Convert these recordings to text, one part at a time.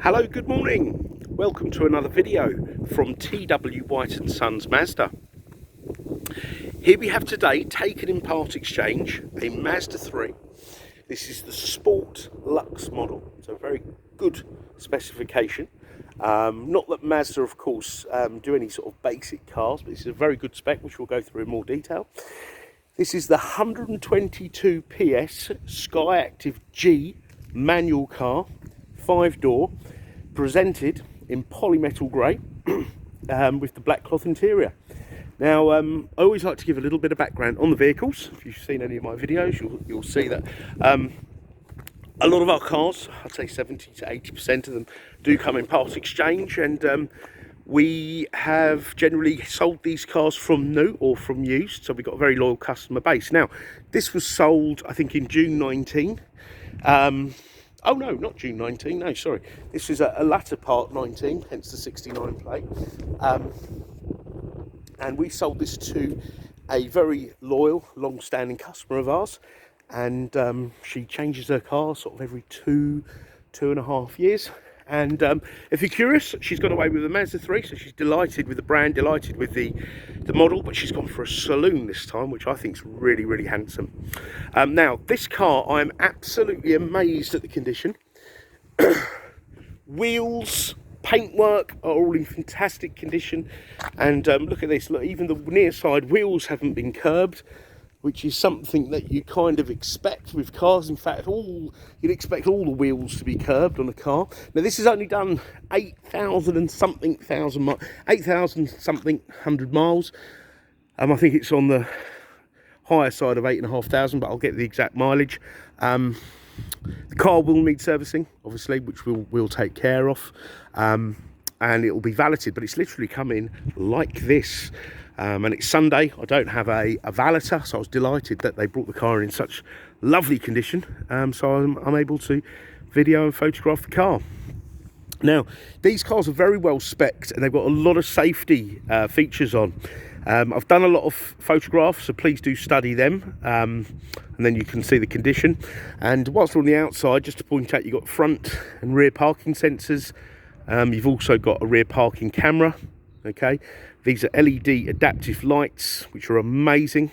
Hello, good morning. Welcome to another video from TW White & Sons Mazda. Here we have today, taken in part exchange, a Mazda 3. This is the Sport Lux model, so very good specification. Not that Mazda, of course, do any sort of basic cars, but this is a very good spec, which we'll go through in more detail. This is the 122 PS SKYACTIV-G manual car, 5-door, presented in polymetal grey with the black cloth interior. Now, I always like to give a little bit of background on the vehicles. If you've seen any of my videos, you'll see that a lot of our cars, I'd say 70 to 80% of them, do come in part exchange, and we have generally sold these cars from new or from used, so we've got a very loyal customer base. Now, this was sold, I think, in June 19. Oh no, not June 19, no, sorry. This is a latter part 19, hence the 69 plate. And we sold this to a very loyal, long-standing customer of ours. And she changes her car sort of every two and a half years. And if you're curious, she's gone away with a Mazda 3, so she's delighted with the brand, delighted with the model, but she's gone for a saloon this time, which I think is really, really handsome. Now, this car, I'm absolutely amazed at the condition. Wheels, paintwork are all in fantastic condition. And look at this, look, even the near side wheels haven't been curbed, which is something that you kind of expect with cars. In fact, you'd expect all the wheels to be curbed on a car. Now, this has only done 8,000 and something thousand miles, 8,000 something 100 miles. I think it's on the higher side of 8,500, but I'll get the exact mileage. The car will need servicing, obviously, which we'll take care of, and it will be valeted, but it's literally come in like this. And it's Sunday. I don't have a valeter, so I was delighted that they brought the car in such lovely condition. So I'm able to video and photograph the car. Now, these cars are very well spec'd, and they've got a lot of safety features on. I've done a lot of photographs, so please do study them, and then you can see the condition. And whilst we're on the outside, just to point out, you've got front and rear parking sensors. You've also got a rear parking camera. Okay, these are LED adaptive lights, which are amazing.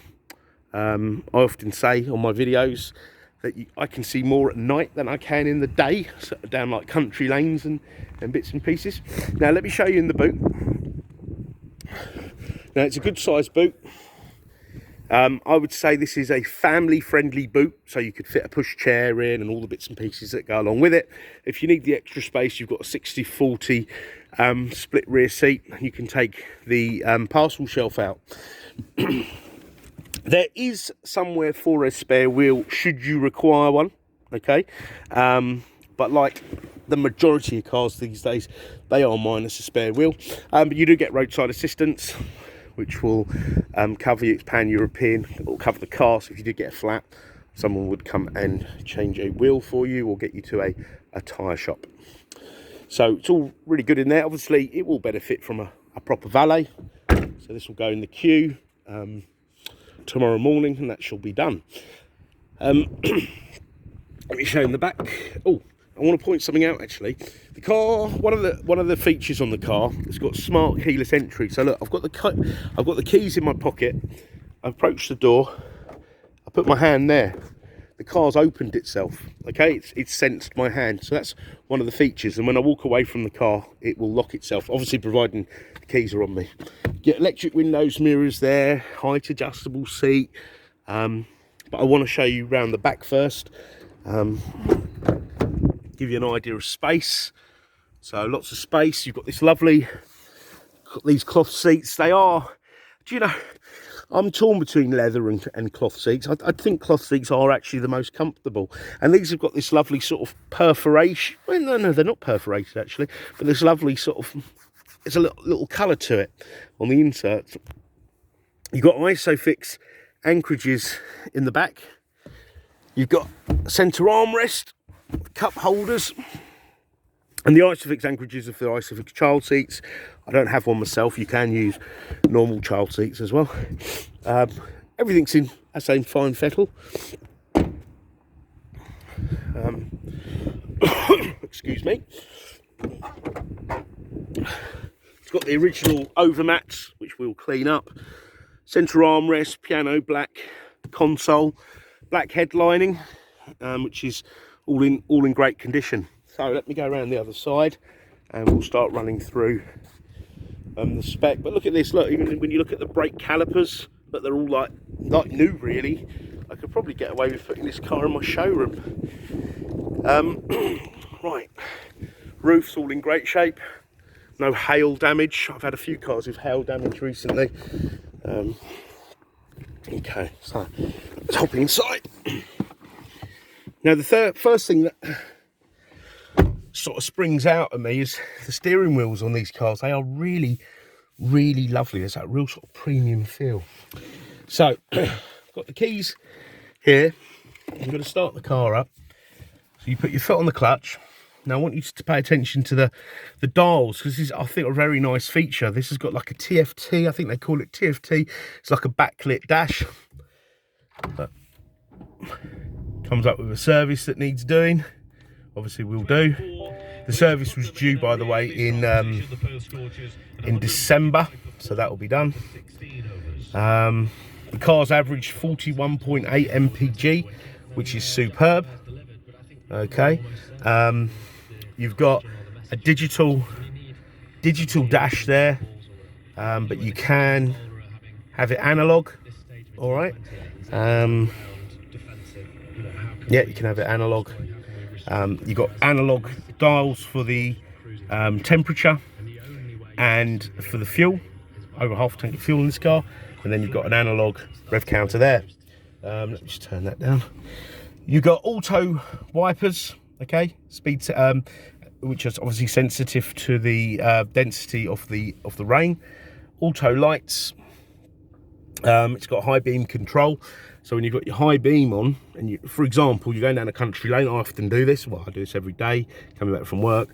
I often say on my videos that I can see more at night than I can in the day, so down like country lanes and bits and pieces. Now, let me show you in the boot. Now, it's a good sized boot. I would say this is a family friendly boot, so you could fit a push chair in and all the bits and pieces that go along with it. If you need the extra space, you've got a 60/40 split rear seat. You can take the parcel shelf out. There is somewhere for a spare wheel should you require one, okay? But like the majority of cars these days, they are minus a spare wheel. But you do get roadside assistance, which will cover you. It's pan-European. It will cover the car, so if you did get a flat, someone would come and change a wheel for you or get you to a tyre shop. So it's all really good in there. Obviously, it will benefit from a proper valet. So this will go in the queue tomorrow morning, and that shall be done. Let me show you in the back. Oh, I want to point something out actually. The car, one of the features on the car, it's got smart keyless entry. So look, I've got the keys in my pocket. I approached the door. I put my hand there. The car's opened itself. Okay, it's sensed my hand. So that's one of the features. And when I walk away from the car, it will lock itself. Obviously, providing the keys are on me. Get electric windows, mirrors there, height adjustable seat. But I want to show you around the back first. Give you an idea of space. So lots of space. You've got this lovely, these cloth seats. They are, do you know, I'm torn between leather and cloth seats. I think cloth seats are actually the most comfortable. And these have got this lovely sort of perforation. Well, no, they're not perforated actually. But this lovely sort of, there's a little colour to it on the insert. You've got ISOFIX anchorages in the back. You've got centre armrest, cup holders, and the ISOFIX anchorages of the ISOFIX child seats. I don't have one myself. You can use normal child seats as well. Everything's in, I say, fine fettle. Excuse me. It's got the original overmats, which we'll clean up. Centre armrest, piano black console, black headlining, which is all in great condition. So let me go around the other side, and we'll start running through the spec. But look at this. Look, even when you look at the brake calipers, but they're all like new, really. I could probably get away with putting this car in my showroom. Right, roof's all in great shape. No hail damage. I've had a few cars with hail damage recently. Okay, so let's hop inside. Now the first thing that sort of springs out at me is the steering wheels on these cars. They are really, really lovely. There's that real sort of premium feel. So I've got the keys here. I'm going to start the car up. So you put your foot on the clutch. Now I want you to pay attention to the dials, because this is, I think, a very nice feature. This has got like a TFT, I think they call it TFT. It's like a backlit dash. But comes up with a service that needs doing. Obviously we'll do. The service was due, by the way, in December, so that will be done. The car's averaged 41.8 mpg, which is superb. Okay. You've got a digital dash there, but you can have it analog. All right. Yeah, you can have it analog. You've got analog dials for the temperature and for the fuel, over half a tank of fuel in this car, and then you've got an analog rev counter there. Let me just turn that down. You've got auto wipers, okay, speed, which is obviously sensitive to the density of the rain. Auto lights. It's got high beam control. So when you've got your high beam on, and you, for example, you're going down a country lane, I often do this. Well, I do this every day, coming back from work.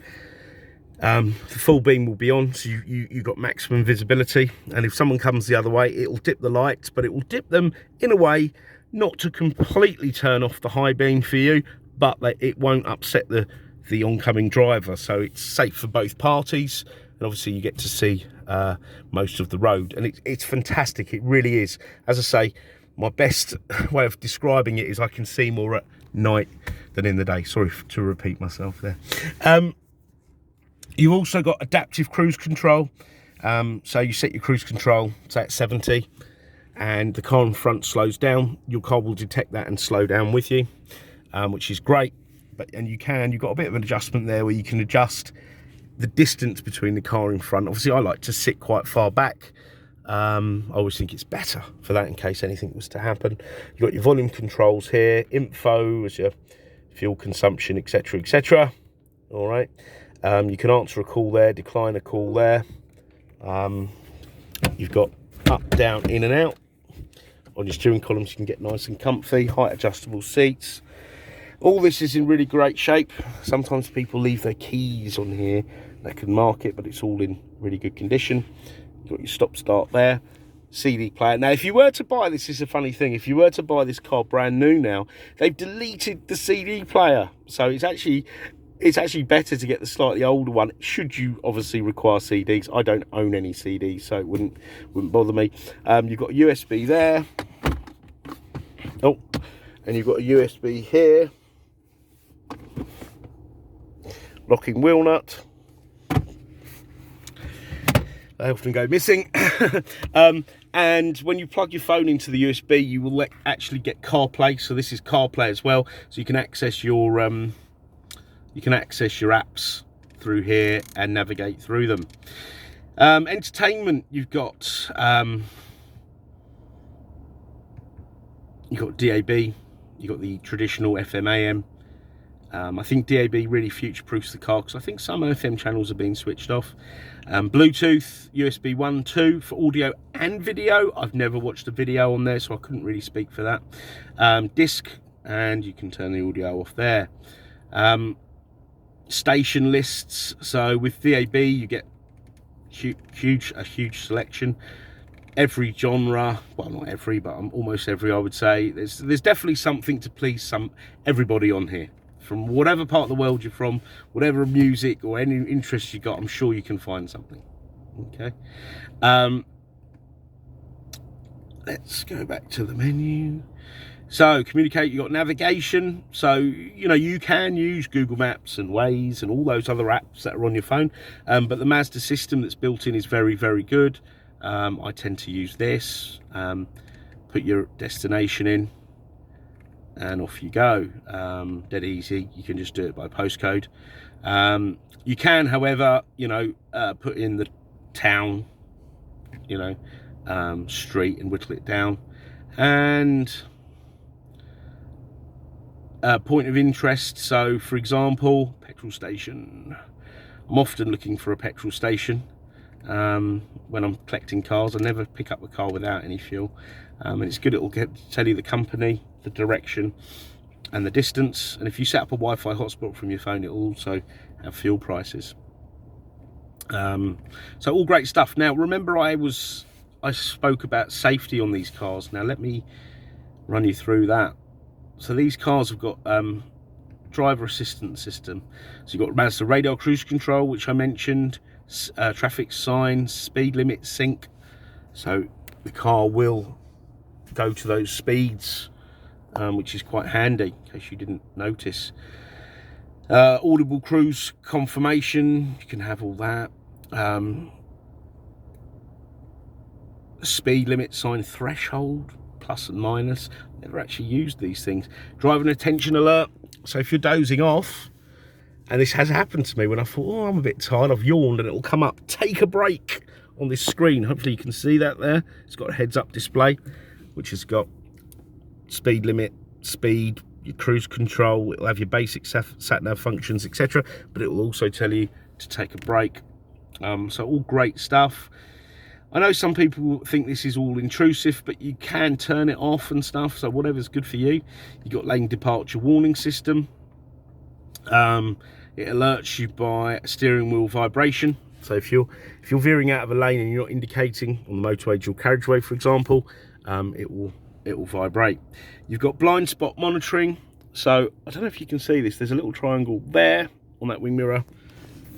The full beam will be on, so you've got maximum visibility. And if someone comes the other way, it will dip the lights, but it will dip them in a way not to completely turn off the high beam for you, but it won't upset the oncoming driver. So it's safe for both parties, and obviously you get to see most of the road, and it's fantastic. It really is. As I say, my best way of describing it is I can see more at night than in the day. Sorry to repeat myself there. You've also got adaptive cruise control. So you set your cruise control, say at 70, and the car in front slows down. Your car will detect that and slow down with you, which is great. You've got a bit of an adjustment there where you can adjust the distance between the car in front. Obviously I like to sit quite far back. I always think it's better for that in case anything was to happen. You've got your volume controls here, info as your fuel consumption, etc, etc. All right. You can answer a call there, decline a call there. You've got up, down, in and out. On your steering columns you can get nice and comfy, height adjustable seats. All this is in really great shape. Sometimes people leave their keys on here, that can mark it, but it's all in really good condition. You've got your stop start there, CD player. Now if you were to buy this, is a funny thing, if you were to buy this car brand new now, they've deleted the CD player, so it's actually better to get the slightly older one, should you obviously require CDs. I don't own any CDs, so it wouldn't bother me. You've got USB there. Oh, and you've got a USB here. Locking wheel nut. They often go missing. And when you plug your phone into the USB, you will actually get CarPlay. So this is CarPlay as well. So you can access your apps through here and navigate through them. Entertainment, you've got DAB, you've got the traditional FM AM. I think DAB really future-proofs the car, because I think some FM channels are being switched off. Bluetooth, USB 1, 2 for audio and video. I've never watched a video on there, so I couldn't really speak for that. Disc, and you can turn the audio off there. Station lists, so with DAB you get a huge selection. Every genre, well not every, but almost every, I would say. There's definitely something to please everybody on here, from whatever part of the world you're from, whatever music or any interest you got, I'm sure you can find something. Okay. Let's go back to the menu. So communicate, you've got navigation. So, you know, you can use Google Maps and Waze and all those other apps that are on your phone. But the Mazda system that's built in is very, very good. I tend to use this. Put your destination in and off you go. Dead easy. You can just do it by postcode. You can, however, you know, put in the town, you know, street, and whittle it down. And point of interest. So for example, petrol station. I'm often looking for a petrol station when I'm collecting cars. I never pick up a car without any fuel. And it's good, it'll tell you the company, the direction and the distance. And if you set up a Wi-Fi hotspot from your phone, it'll also have fuel prices. So all great stuff. Now remember, I spoke about safety on these cars. Now let me run you through that. So these cars have got driver assistance system. So you've got Mazda radar cruise control, which I mentioned, traffic signs, speed limit sync. So the car will go to those speeds, which is quite handy in case you didn't notice. Audible cruise confirmation, you can have all that. Speed limit sign threshold, plus and minus. Never actually used these things. Driving attention alert. So if you're dozing off, and this has happened to me when I thought, oh, I'm a bit tired, I've yawned, and it'll come up, take a break on this screen. Hopefully you can see that there. It's got a heads up display, which has got speed limit, speed, your cruise control. It'll have your basic sat nav functions, etc. But it will also tell you to take a break. So all great stuff. I know some people think this is all intrusive, but you can turn it off and stuff, so whatever's good for you. You've got lane departure warning system. It alerts you by steering wheel vibration. So if you're veering out of a lane and you're not indicating on the motorway dual carriageway, for example, it will vibrate. You've got blind spot monitoring. So I don't know if you can see this. There's a little triangle there on that wing mirror,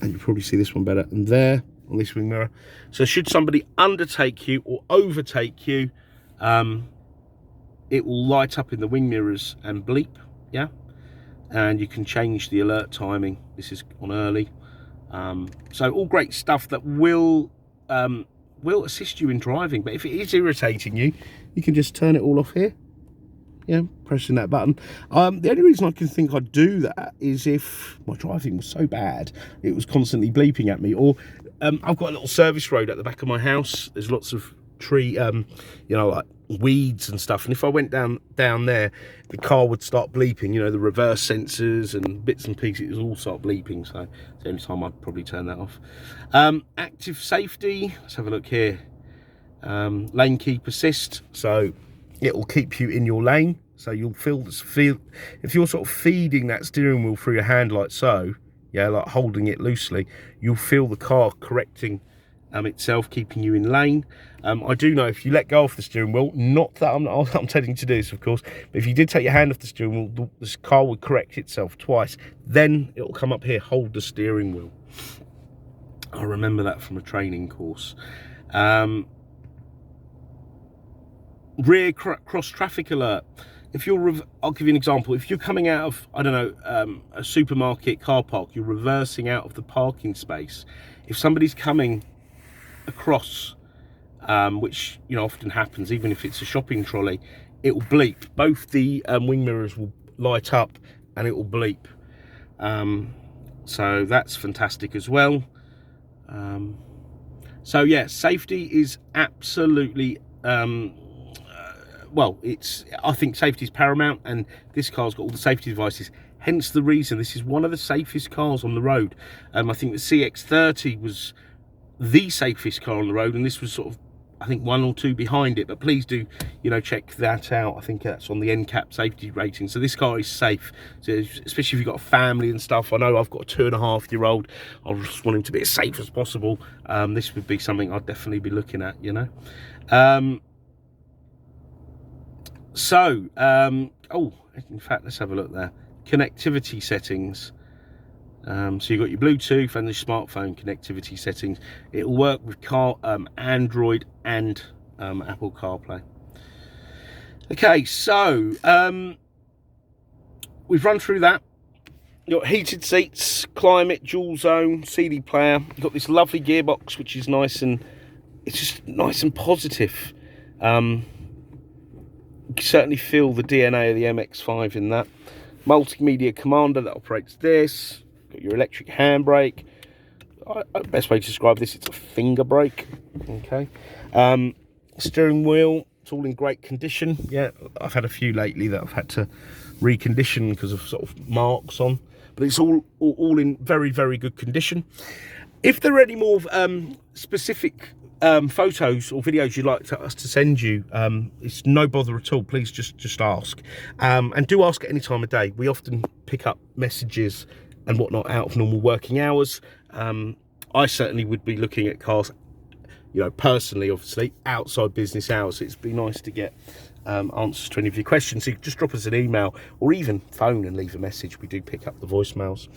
and you probably see this one better, and there on this wing mirror. So should somebody undertake you or overtake you, it will light up in the wing mirrors and bleep, yeah? And you can change the alert timing. This is on early. So all great stuff that will assist you in driving. But if it is irritating you, you can just turn it all off here. Yeah, pressing that button. The only reason I can think I'd do that is if my driving was so bad, it was constantly bleeping at me. Or I've got a little service road at the back of my house. There's lots of tree, you know, like weeds and stuff. And if I went down there, the car would start bleeping. You know, the reverse sensors and bits and pieces all start bleeping. So it's the only time I'd probably turn that off. Active safety. Let's have a look here. Lane keep assist. So it will keep you in your lane, so you'll feel if you're sort of feeding that steering wheel through your hand like so, yeah, like holding it loosely, you'll feel the car correcting itself, keeping you in lane. I do know if you let go of the steering wheel, not that I'm telling you to do this, of course, but if you did take your hand off the steering wheel, this car would correct itself twice. Then it'll come up here, hold the steering wheel. I remember that from a training course. Rear cross traffic alert. If you're, I'll give you an example. If you're coming out of, I don't know, a supermarket car park, you're reversing out of the parking space. If somebody's coming across, which you know often happens, even if it's a shopping trolley, it will bleep. Both the wing mirrors will light up and it will bleep. So that's fantastic as well. So yeah, safety is absolutely. Well, I think safety is paramount, and this car's got all the safety devices, hence the reason this is one of the safest cars on the road. I think the CX-30 was the safest car on the road, and this was sort of, I think, 1 or 2 behind it. But please do, you know, check that out. I think that's on the NCAP safety rating. So this car is safe, so especially if you've got a family and stuff. I know I've got a 2.5-year-old. I just want him to be as safe as possible. This would be something I'd definitely be looking at, you know. Oh, in fact, let's have a look there. connectivity settings. So you've got your Bluetooth and the smartphone connectivity settings. It will work with Android and Apple CarPlay. Okay, so we've run through that. You've got heated seats, climate, dual zone, CD player. You've got this lovely gearbox, which is nice, and it's just nice and positive. You can certainly feel the DNA of the MX-5 in that. Multimedia commander that operates this. Got your electric handbrake. Best way to describe this, it's a finger brake. Okay. Steering wheel, it's all in great condition. Yeah, I've had a few lately that I've had to recondition because of sort of marks on, but it's all in very, very good condition. If there are any more specific photos or videos you'd like us to send you, it's no bother at all. Please just ask, and do ask at any time of day. We often pick up messages and whatnot out of normal working hours. I certainly would be looking at cars, you know, personally, obviously, outside business hours. It'd be nice to get answers to any of your questions. So you can just drop us an email or even phone and leave a message. We do pick up the voicemails.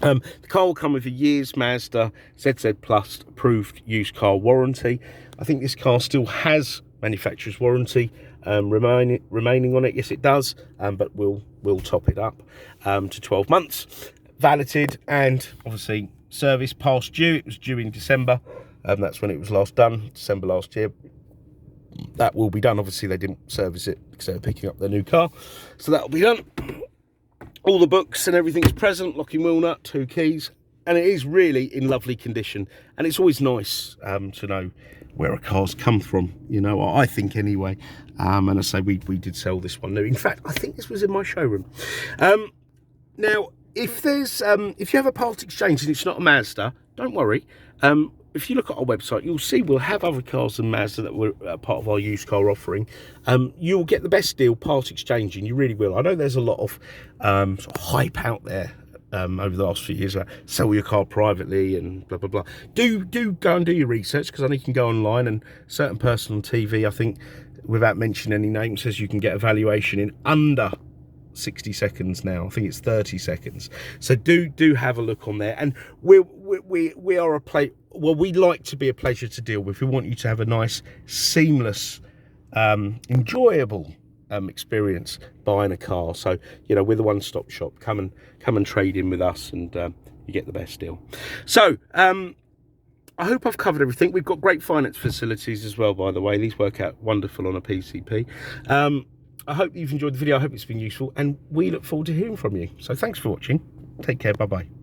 The car will come with a year's Mazda ZZ Plus approved used car warranty. I think this car still has manufacturer's warranty remaining on it. Yes, it does, but we'll top it up to 12 months. Validated and obviously service past due. It was due in December. That's when it was last done, December last year. That will be done. Obviously, they didn't service it because they were picking up their new car. So that'll be done. All the books and everything's present, locking wheel nut, 2 keys. And it is really in lovely condition. And it's always nice to know where a car's come from, you know, I think anyway. And I say we did sell this one new. In fact, I think this was in my showroom. Now, if you have a part exchange and it's not a Mazda, don't worry. If you look at our website, you'll see we'll have other cars than Mazda that were part of our used car offering. You'll get the best deal part exchanging. You really will. I know there's a lot of sort of hype out there over the last few years about sell your car privately and blah, blah, blah. Do go and do your research, because I know you can go online, and a certain person on TV, I think, without mentioning any names, says you can get a valuation in under 60 seconds now. I think it's 30 seconds. So do have a look on there. And we are we like to be a pleasure to deal with. We want you to have a nice, seamless, enjoyable experience buying a car. So, you know, we're the one-stop shop. Come and trade in with us, and you get the best deal. So I hope I've covered everything. We've got great finance facilities as well, by the way. These work out wonderful on a PCP. I hope you've enjoyed the video. I hope it's been useful, and we look forward to hearing from you. So thanks for watching. Take care. Bye-bye.